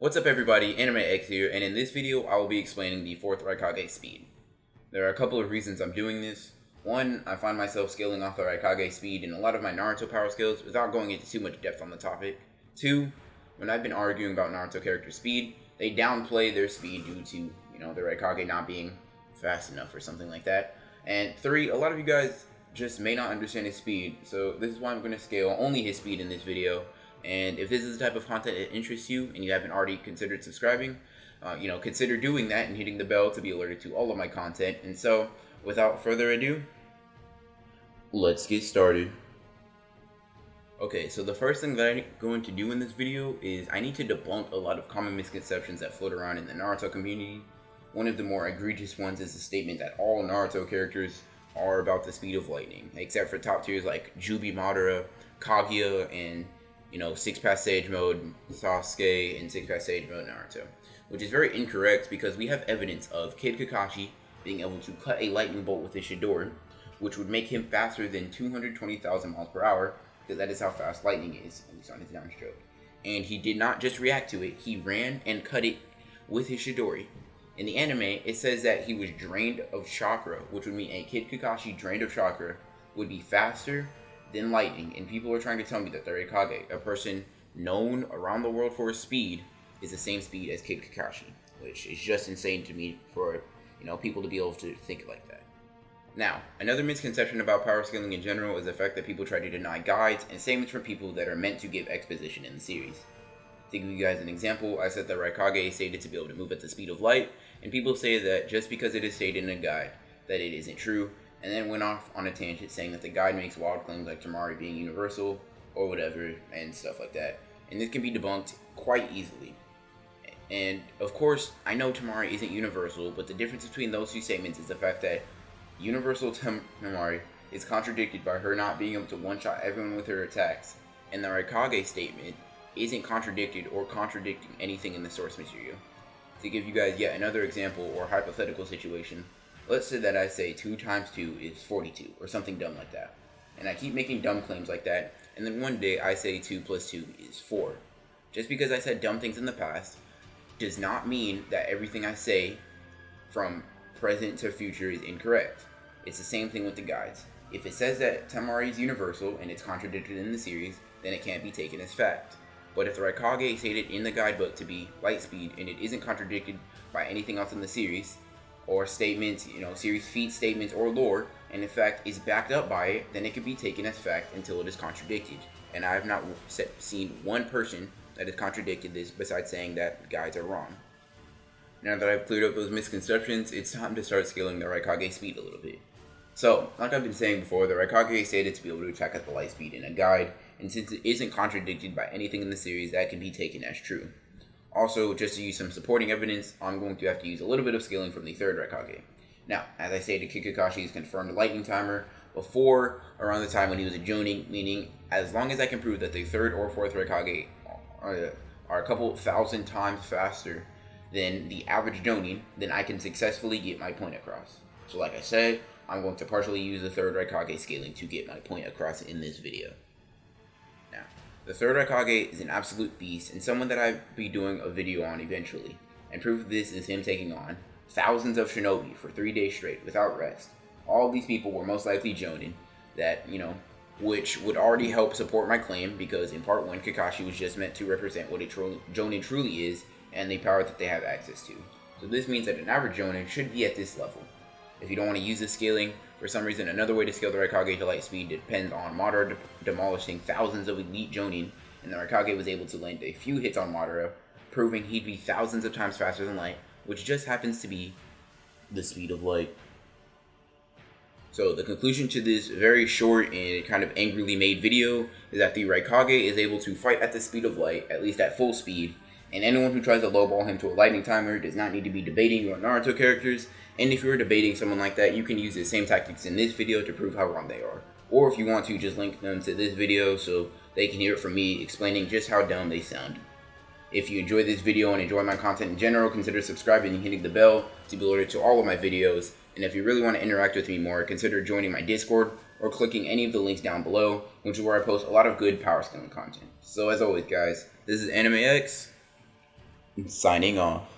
What's up everybody, Anime X here, and in this video I will be explaining the 4th Raikage speed. There are a couple of reasons I'm doing this. One, I find myself scaling off the Raikage speed in a lot of my Naruto power skills without going into too much depth on the topic. Two, when I've been arguing about Naruto character speed, they downplay their speed due to, the Raikage not being fast enough or something like that. And three, a lot of you guys just may not understand his speed, so this is why I'm going to scale only his speed in this video. And if this is the type of content that interests you and you haven't already considered subscribing, consider doing that and hitting the bell to be alerted to all of my content. And so, without further ado, let's get started. Okay, so the first thing that I'm going to do in this video is I need to debunk a lot of common misconceptions that float around in the Naruto community. One of the more egregious ones is the statement that all Naruto characters are about the speed of lightning, except for top tiers like Jubi Madara, Kaguya, and 6-pass Sage Mode Sasuke and 6-pass Sage Mode Naruto, which is very incorrect because we have evidence of Kid Kakashi being able to cut a lightning bolt with his Chidori, which would make him faster than 220,000 miles per hour, because that is how fast lightning is, at least on his downstroke. And he did not just react to it, he ran and cut it with his Chidori. In the anime, it says that he was drained of chakra, which would mean a Kid Kakashi drained of chakra would be faster than lightning, and people are trying to tell me that the Raikage, a person known around the world for his speed, is the same speed as Kid Kakashi, which is just insane to me for, people to be able to think like that. Now, another misconception about power scaling in general is the fact that people try to deny guides and statements from people that are meant to give exposition in the series. To give you guys an example, I said that Raikage is stated to be able to move at the speed of light, and people say that just because it is stated in a guide, that it isn't true, and then went off on a tangent saying that the guide makes wild claims like Tamari being universal, or whatever, and stuff like that. And this can be debunked quite easily. And, of course, I know Tamari isn't universal, but the difference between those two statements is the fact that universal Tamari is contradicted by her not being able to one-shot everyone with her attacks, and the Raikage statement isn't contradicted or contradicting anything in the source material. To give you guys yet another example or hypothetical situation, let's say that I say 2 times 2 is 42, or something dumb like that. And I keep making dumb claims like that, and then one day I say 2 plus 2 is 4. Just because I said dumb things in the past does not mean that everything I say from present to future is incorrect. It's the same thing with the guides. If it says that Tamari is universal and it's contradicted in the series, then it can't be taken as fact. But if the Raikage is stated in the guidebook to be light speed and it isn't contradicted by anything else in the series, or statements, series feat statements or lore, and in fact is backed up by it, then it can be taken as fact until it is contradicted. And I have not seen one person that has contradicted this besides saying that guides are wrong. Now that I've cleared up those misconceptions, it's time to start scaling the Raikage speed a little bit. So, like I've been saying before, the Raikage is stated to be able to attack at the light speed in a guide, and since it isn't contradicted by anything in the series, that can be taken as true. Also, just to use some supporting evidence, I'm going to have to use a little bit of scaling from the 3rd Raikage. Now, as I stated, Kid Kakashi's confirmed lightning timer before around the time when he was a Jonin, meaning as long as I can prove that the 3rd or 4th Raikage are a couple thousand times faster than the average Jonin, then I can successfully get my point across. So like I said, I'm going to partially use the 3rd Raikage scaling to get my point across in this video. Now, the 3rd Raikage is an absolute beast and someone that I'll be doing a video on eventually. And proof of this is him taking on thousands of shinobi for 3 days straight without rest. All these people were most likely Jonin, that, which would already help support my claim because in part 1, Kakashi was just meant to represent what a Jonin truly is and the power that they have access to. So this means that an average Jonin should be at this level. If you don't want to use this scaling, for some reason another way to scale the Raikage to light speed depends on Madara demolishing thousands of elite Jonin, and the Raikage was able to land a few hits on Madara, proving he'd be thousands of times faster than light, which just happens to be the speed of light. So the conclusion to this very short and kind of angrily made video is that the Raikage is able to fight at the speed of light, at least at full speed, and anyone who tries to lowball him to a lightning timer does not need to be debating your Naruto characters, and if you're debating someone like that, you can use the same tactics in this video to prove how wrong they are. Or if you want to, just link them to this video so they can hear it from me explaining just how dumb they sound. If you enjoyed this video and enjoy my content in general, consider subscribing and hitting the bell to be alerted to all of my videos. And if you really want to interact with me more, consider joining my Discord or clicking any of the links down below, which is where I post a lot of good power scaling content. So as always guys, this is Anime X. Signing off.